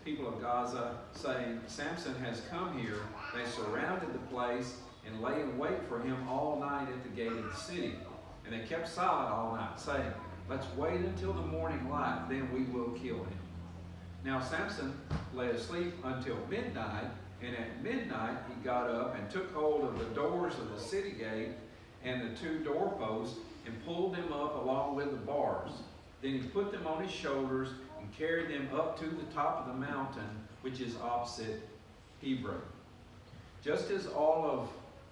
people of Gaza, saying, Samson has come here. They surrounded the place and lay in wait for him all night at the gate of the city. And they kept silent all night, saying, let's wait until the morning light, then we will kill him. Now Samson lay asleep until midnight, and at midnight he got up and took hold of the doors of the city gate and the two doorposts and pulled them up along with the bars. Then he put them on his shoulders and carried them up to the top of the mountain, which is opposite Hebron. Just as all of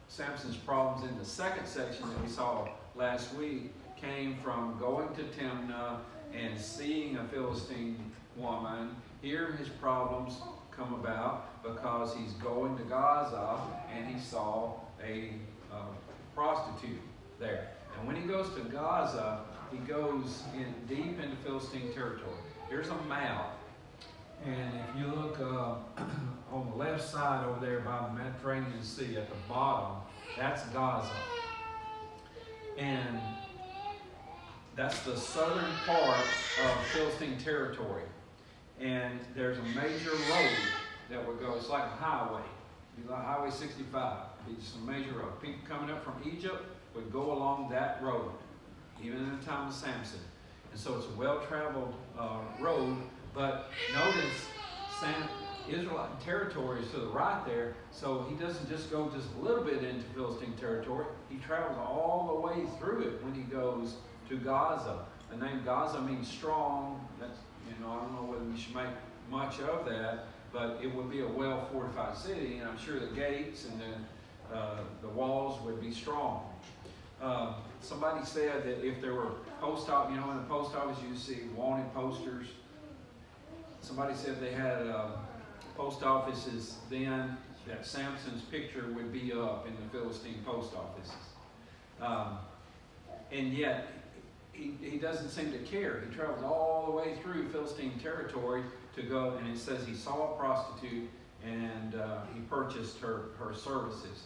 Samson's problems in the second section that we saw last week came from going to Timnah and seeing a Philistine woman, here his problems come about because he's going to Gaza and he saw a prostitute there. And when he goes to Gaza, he goes in deep into Philistine territory. Here's a map, and if you look on the left side over there by the Mediterranean Sea at the bottom, that's Gaza. And that's the southern part of Philistine territory. And there's a major road that would go, it's like a highway. It'd be like Highway 65. It'd be just a major road. People coming up from Egypt would go along that road, even in the time of Samson. And so it's a well-traveled road, but notice Israelite territory is to the right there, so he doesn't just go just a little bit into Philistine territory. He travels all the way through it when he goes to Gaza. The name Gaza means strong. That's, I don't know whether we should make much of that, but it would be a well-fortified city, and I'm sure the gates and the walls would be strong. Somebody said that if there were post office, in the post office you see wanted posters. Somebody said they had post offices then that Samson's picture would be up in the Philistine post offices. And yet, he doesn't seem to care. He travels all the way through Philistine territory to go, and it says he saw a prostitute and he purchased her services.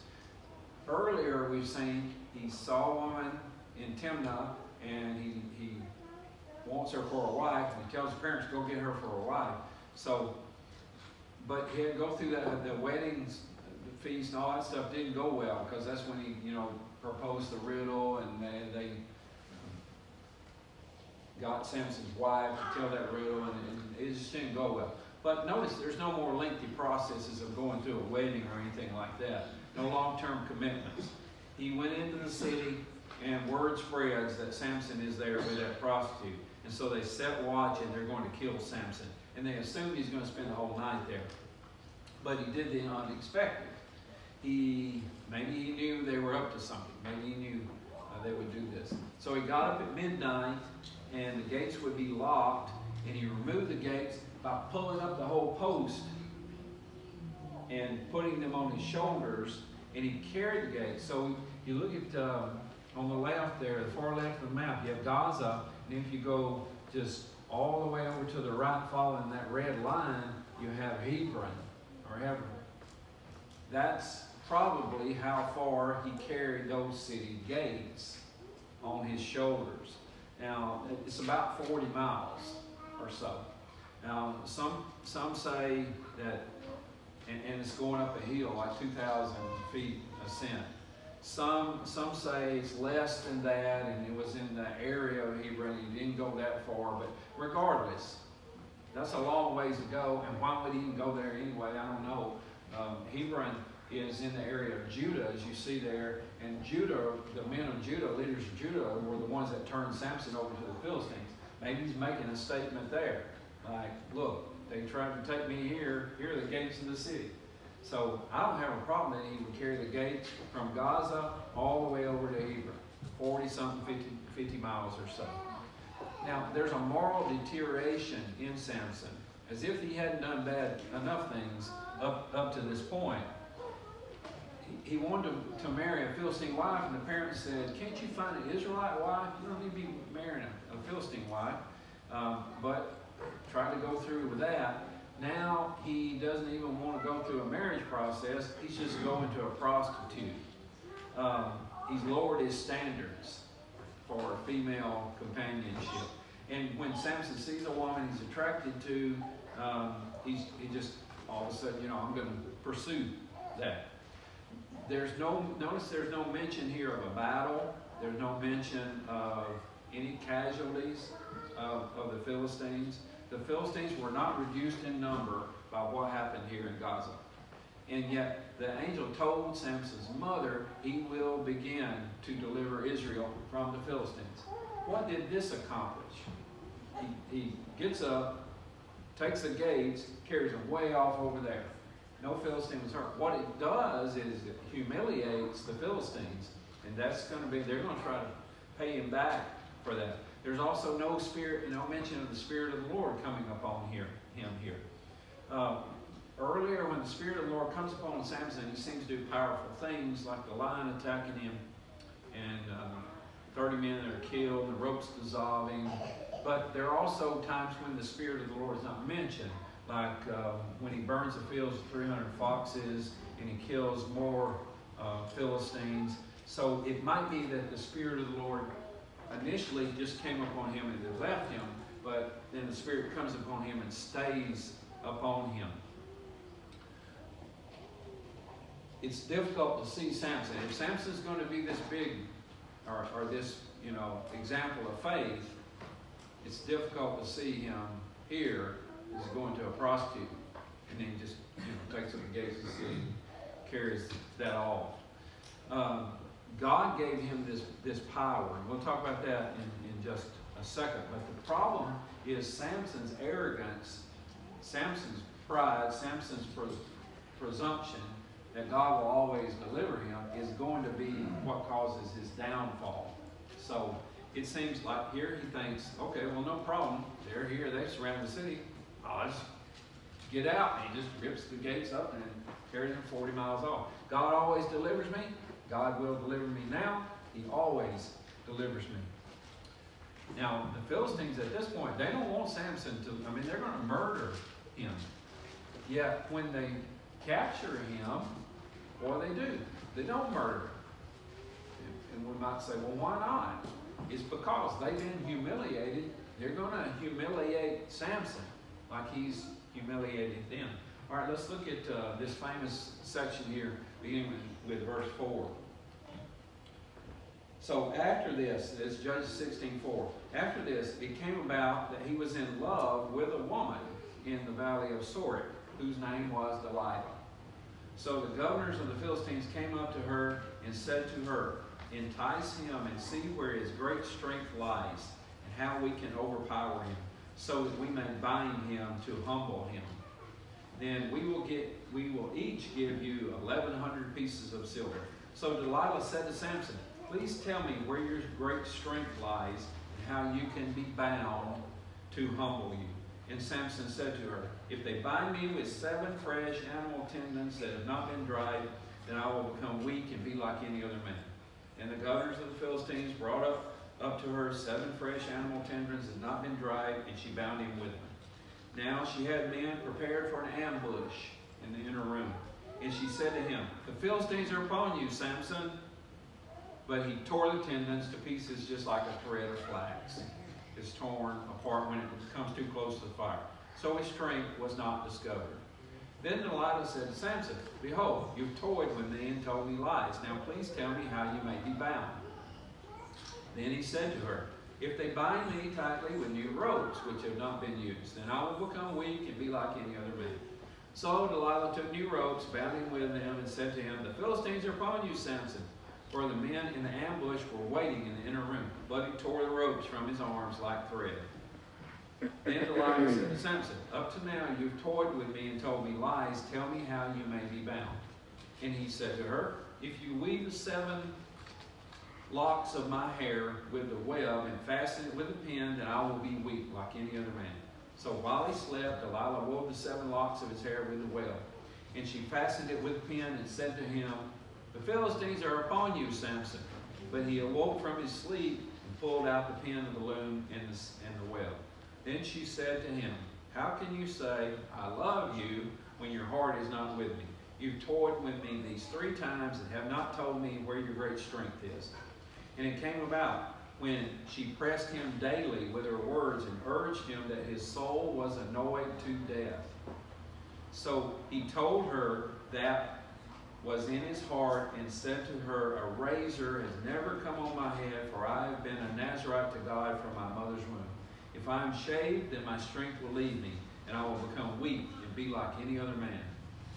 Earlier we've seen he saw a woman in Timnah and he wants her for a wife, and he tells her parents, go get her for a wife. So, but he had to go through the weddings, the feast, and all that stuff didn't go well, because that's when he, proposed the riddle, and they got Samson's wife to tell that riddle, and it just didn't go well. But notice there's no more lengthy processes of going through a wedding or anything like that. No long-term commitments. He went into the city, and word spreads that Samson is there with that prostitute. And so they set watch, and they're going to kill Samson. And they assumed he's going to spend the whole night there. But he did the unexpected. Maybe he knew they were up to something. Maybe he knew they would do this. So he got up at midnight, and the gates would be locked, and he removed the gates by pulling up the whole post and putting them on his shoulders, and he carried the gates. So you look at on the left there, the far left of the map, you have Gaza, and if you go just all the way over to the right, following that red line, you have Hebron, or Hebron. That's probably how far he carried those city gates on his shoulders. Now, it's about 40 miles or so. Now, some say that, and it's going up a hill, like 2,000 feet ascent. Some say it's less than that, and it was in the area of Hebron. He didn't go that far, but regardless, that's a long ways to go, and why would he even go there anyway? I don't know. Hebron is in the area of Judah, as you see there, and Judah, the men of Judah, leaders of Judah, were the ones that turned Samson over to the Philistines. Maybe he's making a statement there, like, look, they tried to take me here are the gates of the city. So I don't have a problem that he would carry the gates from Gaza all the way over to Hebron, 40-something, 50 miles or so. Now, there's a moral deterioration in Samson, as if he hadn't done bad enough things up to this point. He wanted to marry a Philistine wife, and the parents said, can't you find an Israelite wife? You don't need to be marrying a Philistine wife. But tried to go through with that. Now he doesn't even want to go through a marriage process. He's just going to a prostitute. He's lowered his standards for female companionship. And when Samson sees a woman he's attracted to, he just, all of a sudden, I'm going to pursue that. Notice there's no mention here of a battle. There's no mention of any casualties of the Philistines. The Philistines were not reduced in number by what happened here in Gaza. And yet the angel told Samson's mother he will begin to deliver Israel from the Philistines. What did this accomplish? He gets up, takes the gates, carries them way off over there. No Philistine was hurt. What it does is it humiliates the Philistines. And that's going to be, they're going to try to pay him back for that. There's also no mention of the Spirit of the Lord coming upon him here. Earlier, when the Spirit of the Lord comes upon Samson, he seems to do powerful things, like the lion attacking him, and 30 men that are killed, the ropes dissolving. But there are also times when the Spirit of the Lord is not mentioned, like when he burns the fields with 300 foxes, and he kills more Philistines. So it might be that the Spirit of the Lord initially just came upon him and it left him, but then the Spirit comes upon him and stays upon him. It's difficult to see Samson. If Samson's going to be this big, or this, example of faith, it's difficult to see him here as going to a prostitute and then just, takes up the gates of the city, carries that off. God gave him this power, and we'll talk about that in just a second. But the problem is Samson's arrogance, Samson's pride, Samson's presumption that God will always deliver him is going to be what causes his downfall. So it seems like here he thinks, okay, well, no problem. They're here. They've surrounded the city. I'll just get out. And he just rips the gates up and carries them 40 miles off. God always delivers me. God will deliver me now. He always delivers me. Now, the Philistines at this point, they don't want Samson to, they're going to murder him. Yet, when they capture him, what do? They don't murder him. And we might say, well, why not? It's because they've been humiliated. They're going to humiliate Samson like he's humiliated them. All right, let's look at this famous section here, beginning with verse 4. So after this, it's Judges 16:4. After this, it came about that he was in love with a woman in the valley of Sorek, whose name was Delilah. So the governors of the Philistines came up to her and said to her, entice him and see where his great strength lies, and how we can overpower him, so that we may bind him to humble him. Then we will each give you 1,100 pieces of silver. So Delilah said to Samson, please tell me where your great strength lies, and how you can be bound to humble you. And Samson said to her, if they bind me with 7 fresh animal tendons that have not been dried, then I will become weak and be like any other man. And the governors of the Philistines brought up to her 7 fresh animal tendons that had not been dried, and she bound him with them. Now she had men prepared for an ambush in the inner room. And she said to him, the Philistines are upon you, Samson. But he tore the tendons to pieces just like a thread of flax is torn apart when it comes too close to the fire. So his strength was not discovered. Then Delilah said to Samson, behold, you've toyed with me and told me lies. Now please tell me how you may be bound. Then he said to her, if they bind me tightly with new ropes which have not been used, then I will become weak and be like any other man. So Delilah took new ropes, bound him with them, and said to him, the Philistines are upon you, Samson. For the men in the ambush were waiting in the inner room, but he tore the ropes from his arms like thread. Then Delilah said to Samson, up to now you've toyed with me and told me lies. Tell me how you may be bound. And he said to her, if you weave the 7 locks of my hair with the web and fasten it with a pin, then I will be weak like any other man. So while he slept, Delilah wove the 7 locks of his hair with the web. And she fastened it with a pin and said to him, the Philistines are upon you, Samson. But he awoke from his sleep and pulled out the pin of the loom and the web. Then she said to him, how can you say, I love you, when your heart is not with me? You've toyed with me these 3 times and have not told me where your great strength is. And it came about when she pressed him daily with her words and urged him that his soul was annoyed to death. So he told her that was in his heart, and said to her, a razor has never come on my head, for I have been a Nazarite to God from my mother's womb. If I am shaved, then my strength will leave me, and I will become weak and be like any other man.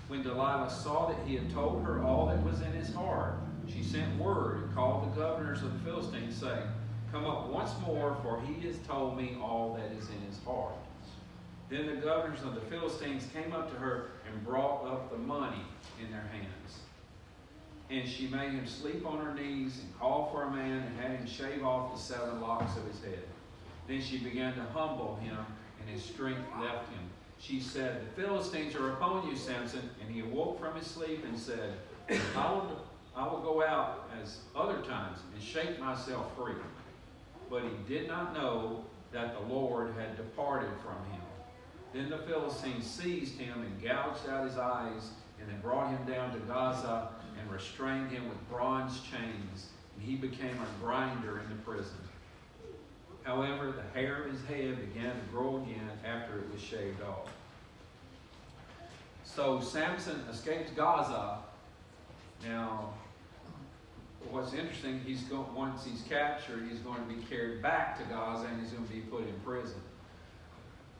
When Delilah saw that he had told her all that was in his heart, she sent word and called the governors of the Philistines, saying, come up once more, for he has told me all that is in his heart. Then the governors of the Philistines came up to her and brought up the money in their hands. And she made him sleep on her knees and called for a man and had him shave off the 7 locks of his head. Then she began to humble him, and his strength left him. She said, the Philistines are upon you, Samson. And he awoke from his sleep and said, I will go out as other times and shake myself free. But he did not know that the Lord had departed from him. Then the Philistines seized him and gouged out his eyes, and they brought him down to Gaza and restrained him with bronze chains, and he became a grinder in the prison. However, the hair of his head began to grow again after it was shaved off. So Samson escaped Gaza. Now, what's interesting, once he's captured, he's going to be carried back to Gaza, and he's going to be put in prison.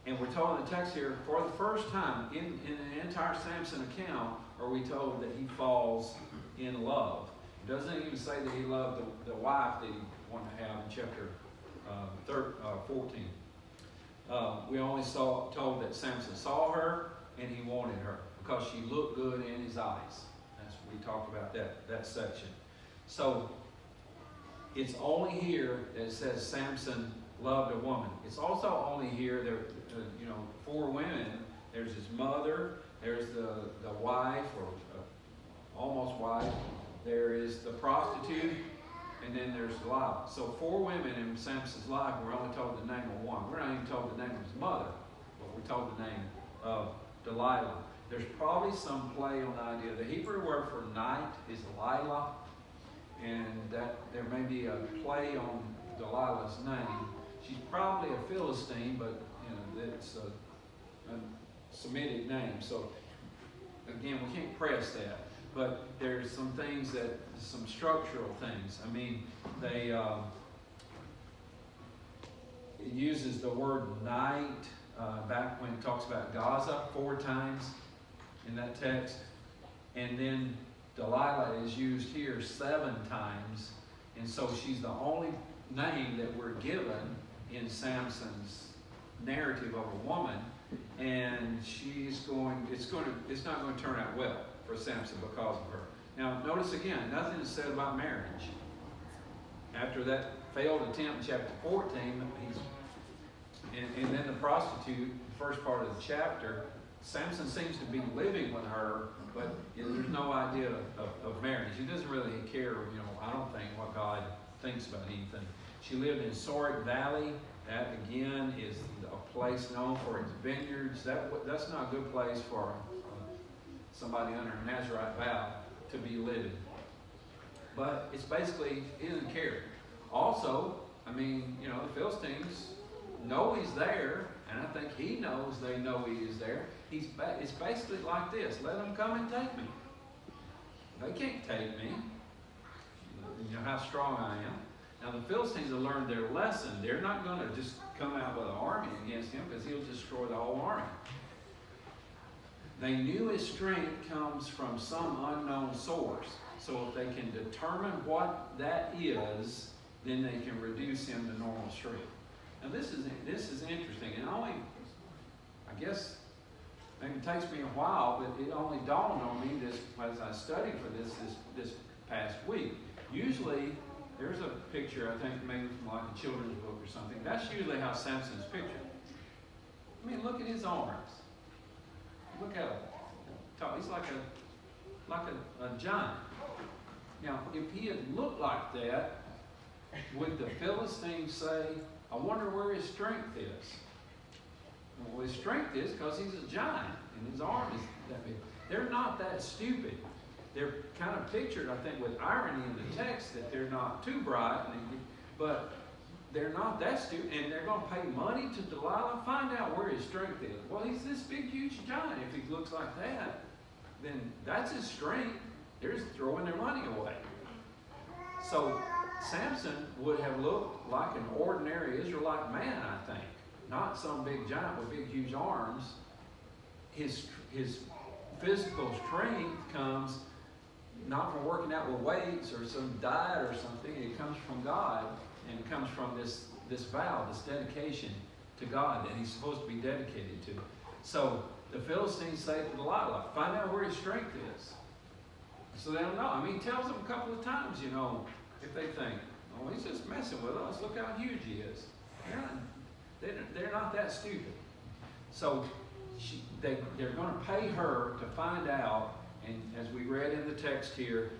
And we're told in the text here, for the first time in the entire Samson account, are we told that he falls in love. It doesn't even say that he loved the wife that he wanted to have in chapter 14. We only told that Samson saw her and he wanted her because she looked good in his eyes. We talked about that section. So it's only here that it says Samson loved a woman. It's also only here there, 4 women. There's his mother. There's the wife or almost wife. There is the prostitute, and then there's Delilah. So 4 women in Samson's life. We're only told the name of one. We're not even told the name of his mother, but we're told the name of Delilah. There's probably some play on the idea. The Hebrew word for night is Lila, and that there may be a play on Delilah's name. She's probably a Philistine, but it's a Semitic name. So again, we can't press that. But there's some things some structural things. I mean, it uses the word night back when it talks about Gaza 4 times in that text. And then Delilah is used here 7 times. And so she's the only name that we're given in Samson's narrative of a woman. And it's not going to turn out well for Samson because of her. Now, notice again, nothing is said about marriage. After that failed attempt in chapter 14, and then the prostitute, the first part of the chapter, Samson seems to be living with her, but there's no idea of marriage. He doesn't really care, I don't think, what God thinks about anything. She lived in Sorek Valley. That, again, is a place known for its vineyards. That's not a good place for somebody under a Nazarite vow to be living. But it's basically, he doesn't care. Also, the Philistines know he's there, and I think he knows they know he is there. It's basically like this: let them come and take me. They can't take me. You know how strong I am. Now the Philistines have learned their lesson. They're not going to just come out with an army against him because he'll destroy the whole army. They knew his strength comes from some unknown source. So if they can determine what that is, then they can reduce him to normal strength. Now this is interesting, and I guess maybe it takes me a while, but it only dawned on me this as I studied for this past week. Usually there's a picture, I think maybe from like a children's book or something. That's usually how Samson's pictured. Look at his arms. Look at him. He's like a giant. Now, if he had looked like that, would the Philistines say, I wonder where his strength is? Well, his strength is because he's a giant and his arm is that big. They're not that stupid. They're kind of pictured, I think, with irony in the text that they're not too bright. But they're not that stupid, and they're going to pay money to Delilah. Find out where his strength is. Well, he's this big, huge giant. If he looks like that, then that's his strength. They're just throwing their money away. So Samson would have looked like an ordinary Israelite man, I think. Not some big giant with big, huge arms. His physical strength comes not from working out with weights or some diet or something. It comes from God, and it comes from this vow, this dedication to God that he's supposed to be dedicated to. So the Philistines say to Delilah, find out where his strength is. So they don't know. I mean, he tells them a couple of times, you know, if they think, oh, he's just messing with us. Look how huge he is. They're not that stupid. So they're going to pay her to find out. And as we read in the text here,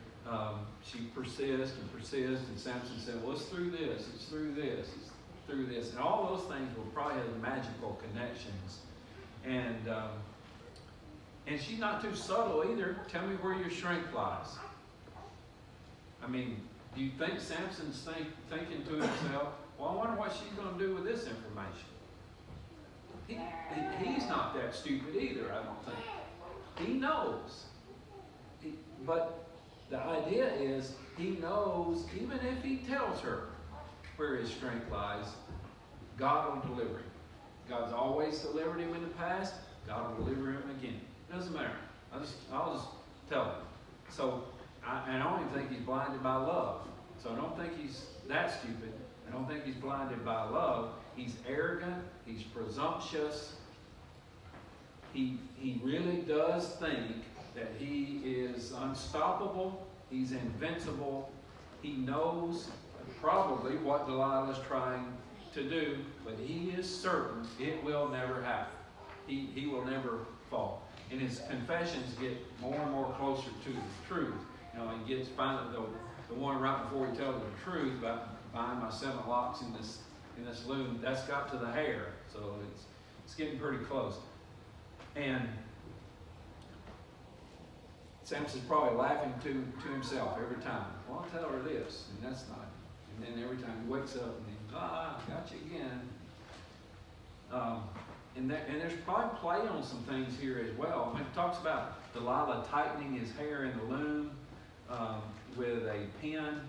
she persists and persists. And Samson said, well, it's through this. It's through this. It's through this. And all those things will probably have magical connections. And she's not too subtle either. Tell me where your strength lies. I mean, do you think Samson's thinking to himself, well, I wonder what she's going to do with this information? He's not that stupid either, I don't think. He knows. But the idea is he knows, even if he tells her where his strength lies, God will deliver him. God's always delivered him in the past. God will deliver him again. Doesn't matter. I'll just tell him. So, I don't even think he's blinded by love. So I don't think he's that stupid. I don't think he's blinded by love. He's arrogant. He's presumptuous. He really does think that he is unstoppable. He's invincible. He knows probably what Delilah's trying to do, but he is certain it will never happen. He will never fall. And his confessions get more and more closer to the truth. You know, he gets finally the one right before he tells the truth about buying my 7 locks in this loom. That's got to the hair, so it's getting pretty close. And Samson's probably laughing to himself every time. Well, I'll tell her this, and that's not. And then every time he wakes up and he got you again. And there's probably play on some things here as well. I mean, it talks about Delilah tightening his hair in the loom with a pin.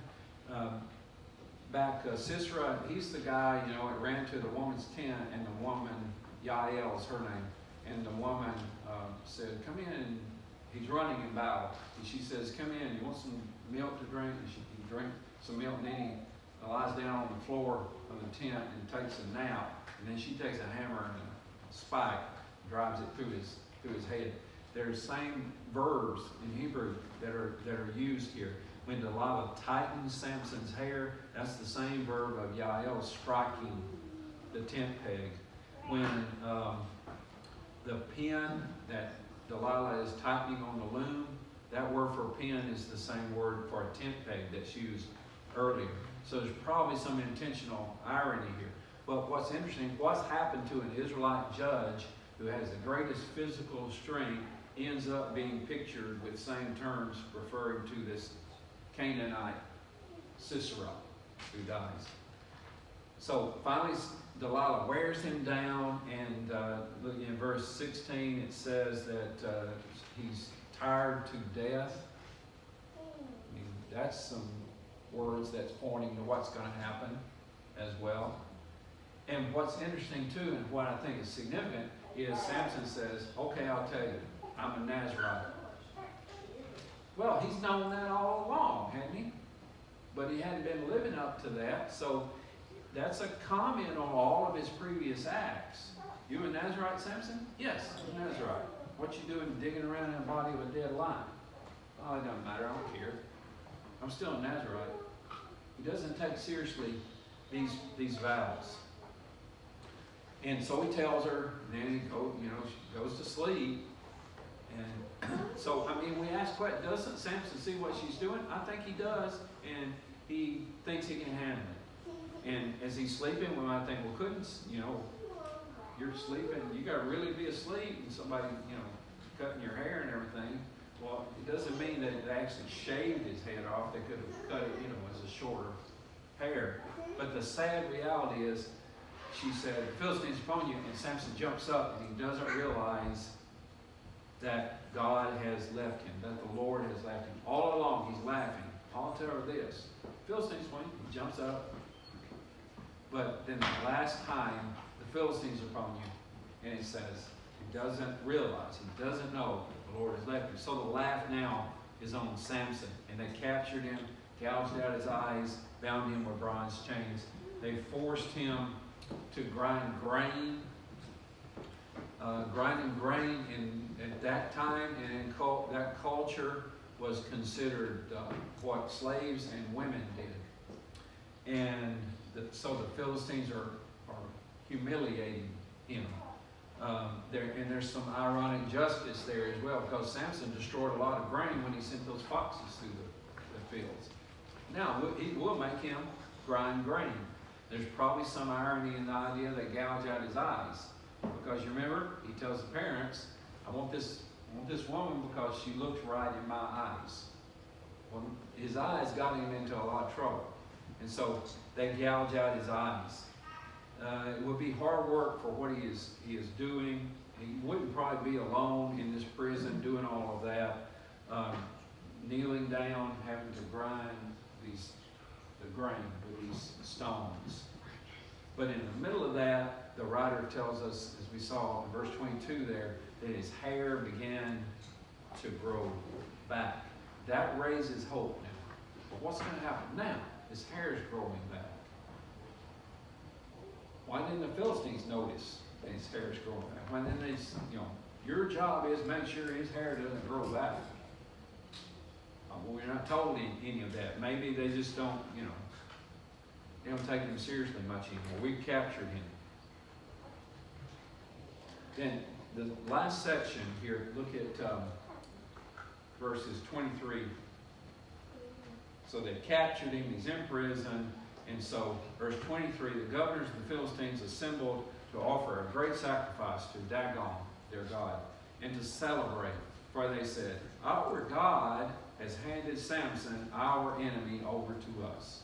Sisera, he's the guy, you know, that ran to the woman's tent, and the woman, Yael is her name, and the woman said, come in, and he's running in battle. And she says, come in, you want some milk to drink? And he drinks some milk, and then he lies down on the floor of the tent and takes a nap. And then she takes a hammer and a spike, drives it through his head. There's same verbs in Hebrew that are used here. When Delilah tightens Samson's hair, that's the same verb of Yael striking the tent peg. When the pin that Delilah is tightening on the loom, that word for pin is the same word for a tent peg that's used earlier. So there's probably some intentional irony here. But what's interesting, what's happened to an Israelite judge who has the greatest physical strength ends up being pictured with same terms referring to this Canaanite Sisera who dies. So finally Delilah wears him down, and looking in verse 16 it says that he's tired to death. I mean, that's some words that's pointing to what's going to happen as well. And what's interesting too, and what I think is significant, is Samson says, okay, I'll tell you, I'm a Nazarite. Well, he's known that all along, hadn't he? But he hadn't been living up to that, so that's a comment on all of his previous acts. You a Nazarite, Samson? Yes, I'm a Nazarite. What you doing digging around in the body of a dead lion? Oh, it doesn't matter, I don't care. I'm still a Nazarite. He doesn't take seriously these vows. And so he tells her, and then she goes to sleep. And so, I mean, we ask, doesn't Samson see what she's doing? I think he does, and he thinks he can handle it. And as he's sleeping, we might think, well, you're sleeping, you got to really be asleep, and somebody, cutting your hair and everything. Well, it doesn't mean that they actually shaved his head off. They could have cut it, as a shorter hair. But the sad reality is, she said, the Philistines upon you, and Samson jumps up and he doesn't realize that God has left him, that the Lord has left him. All along he's laughing. I'll tell her this. Philistines upon you, he jumps up. But then the last time, the Philistines are upon you, and he says, he doesn't realize, he doesn't know the Lord has left him. So the laugh now is on Samson. And they captured him, gouged out his eyes, bound him with bronze chains. They forced him to grind grain. Grinding grain at that time and in that culture was considered what slaves and women did. And so the Philistines are humiliating him. There's some ironic justice there as well, because Samson destroyed a lot of grain when he sent those foxes through the fields. Now, he will make him grind grain. There's probably some irony in the idea that gouge out his eyes. Because you remember, he tells the parents, I want this woman because she looks right in my eyes. Well, his eyes got him into a lot of trouble. And so they gouge out his eyes. It would be hard work for what he is doing. He wouldn't probably be alone in this prison doing all of that. Kneeling down, having to grind the grain with these stones. But in the middle of that, the writer tells us, as we saw in verse 22 there, that his hair began to grow back. That raises hope now. But what's going to happen now? His hair is growing back. Why didn't the Philistines notice that his hair is growing back? Why didn't they, your job is make sure his hair doesn't grow back. Well, we're not told any of that. Maybe they just don't, they don't take him seriously much anymore. We've captured him. Then the last section here, look at verses 23. So they captured him, he's in prison, and so verse 23, the governors of the Philistines assembled to offer a great sacrifice to Dagon, their god, and to celebrate. For they said, our God has handed Samson, our enemy, over to us.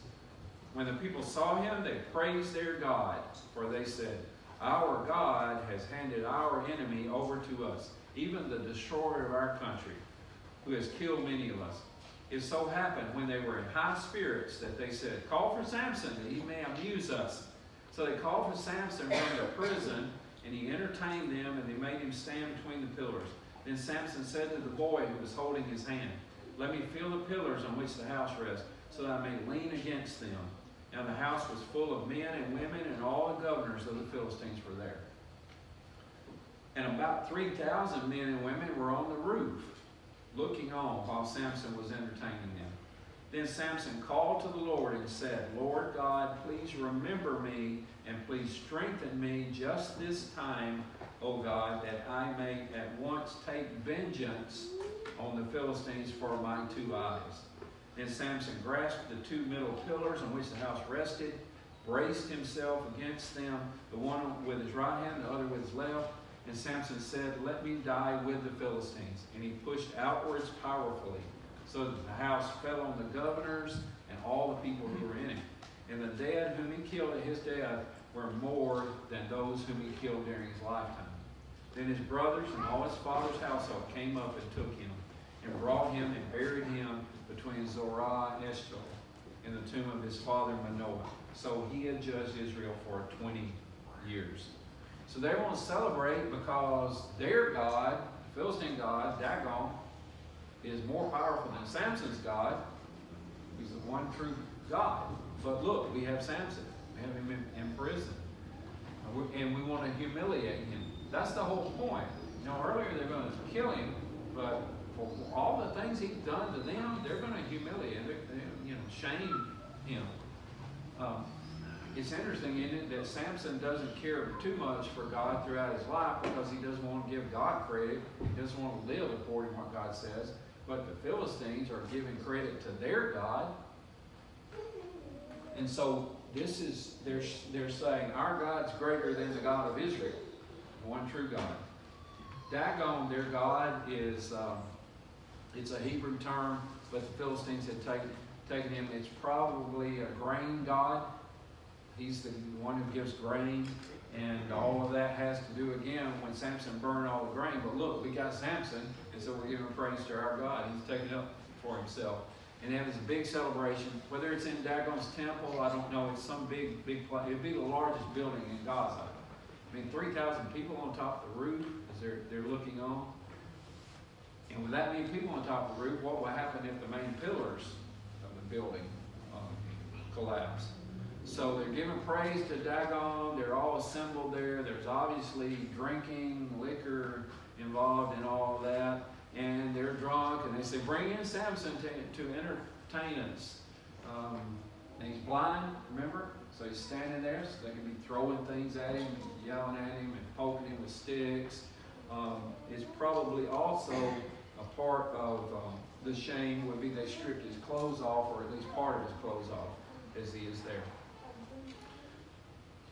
When the people saw him, they praised their God, for they said, our God has handed our enemy over to us, even the destroyer of our country, who has killed many of us. It so happened when they were in high spirits that they said, call for Samson that he may amuse us. So they called for Samson from their prison, and he entertained them, and they made him stand between the pillars. Then Samson said to the boy who was holding his hand, let me feel the pillars on which the house rests, so that I may lean against them. Now the house was full of men and women, and all the governors of the Philistines were there. And about 3,000 men and women were on the roof, looking on while Samson was entertaining them. Then Samson called to the Lord and said, Lord God, please remember me, and please strengthen me just this time, O God, that I may at once take vengeance on the Philistines for my 2 eyes. Then Samson grasped the 2 middle pillars on which the house rested, braced himself against them, the one with his right hand, the other with his left. And Samson said, let me die with the Philistines. And he pushed outwards powerfully, so that the house fell on the governors and all the people who were in it. And the dead whom he killed at his death were more than those whom he killed during his lifetime. Then his brothers and all his father's household came up and took him, and brought him and buried him between Zorah and Eshtaol, in the tomb of his father Manoah. So he had judged Israel for 20 years. So they want to celebrate because their God, the Philistine God, Dagon, is more powerful than Samson's God. He's the one true God. But look, we have Samson. We have him in prison. And we want to humiliate him. That's the whole point. Earlier they're going to kill him, but for all the things he's done to them, they're going to humiliate him, shame him. It's interesting, isn't it, that Samson doesn't care too much for God throughout his life because he doesn't want to give God credit. He doesn't want to live according to what God says. But the Philistines are giving credit to their God. And so they're saying, our God's greater than the God of Israel, the one true God. Dagon, their God, is it's a Hebrew term, but the Philistines had taken him. It's probably a grain god. He's the one who gives grain, and all of that has to do again when Samson burned all the grain. But look, we got Samson, and so we're giving praise to our God. He's taken up for himself. And it was a big celebration. Whether it's in Dagon's temple, I don't know. It's some big place. It'd be the largest building in Gaza. I mean, 3,000 people on top of the roof as they're looking on. And with that many people on top of the roof, what will happen if the main pillars of the building collapse? So they're giving praise to Dagon. They're all assembled there. There's obviously drinking, liquor involved in all of that. And they're drunk, and they say, bring in Samson to entertain us. And he's blind, remember? So he's standing there, so they can be throwing things at him, and yelling at him, and poking him with sticks. It's probably also a part of the shame would be they stripped his clothes off, or at least part of his clothes off, as he is there.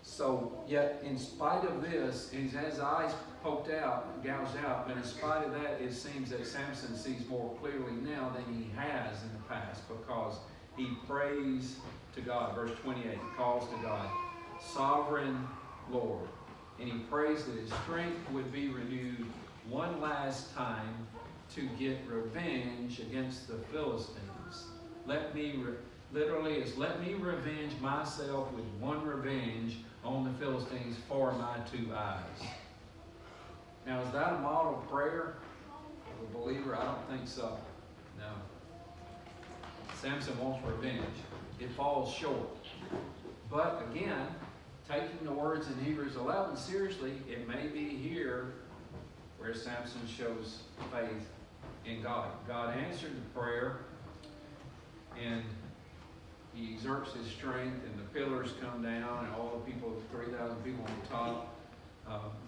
So, yet, in spite of this, he has his eyes poked out, gouged out, but in spite of that, it seems that Samson sees more clearly now than he has in the past, because he prays to God. Verse 28, he calls to God, Sovereign Lord. And he prays that his strength would be renewed one last time to get revenge against the Philistines. Literally, it's let me revenge myself with one revenge on the Philistines for my two eyes. Now, is that a model prayer of a believer? I don't think so. No. Samson wants revenge. It falls short. But again, taking the words in Hebrews 11 seriously, it may be here where Samson shows faith in God. God answered the prayer, and he exerts his strength, and the pillars come down, and all the people, 3,000 people on the top,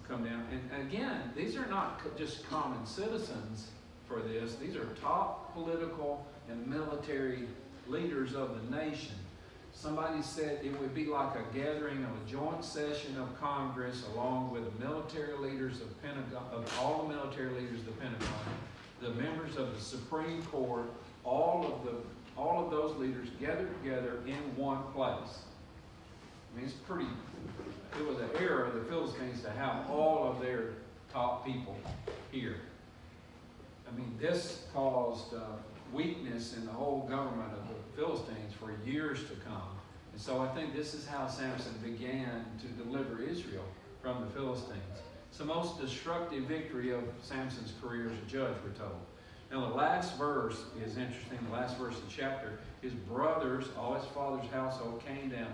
come down. And again, these are not just common citizens for this. These are top political and military leaders of the nation. Somebody said it would be like a gathering of a joint session of Congress along with the military leaders of Pentagon, of all the military leaders of the Pentagon, the members of the Supreme Court, all of those leaders gathered together in one place. I mean, it was an era of the Philistines to have all of their top people here. I mean, this caused weakness in the whole government of the Philistines for years to come. And so I think this is how Samson began to deliver Israel from the Philistines. It's the most destructive victory of Samson's career as a judge, we're told. Now the last verse is interesting. The last verse of the chapter, his brothers, all his father's household, came down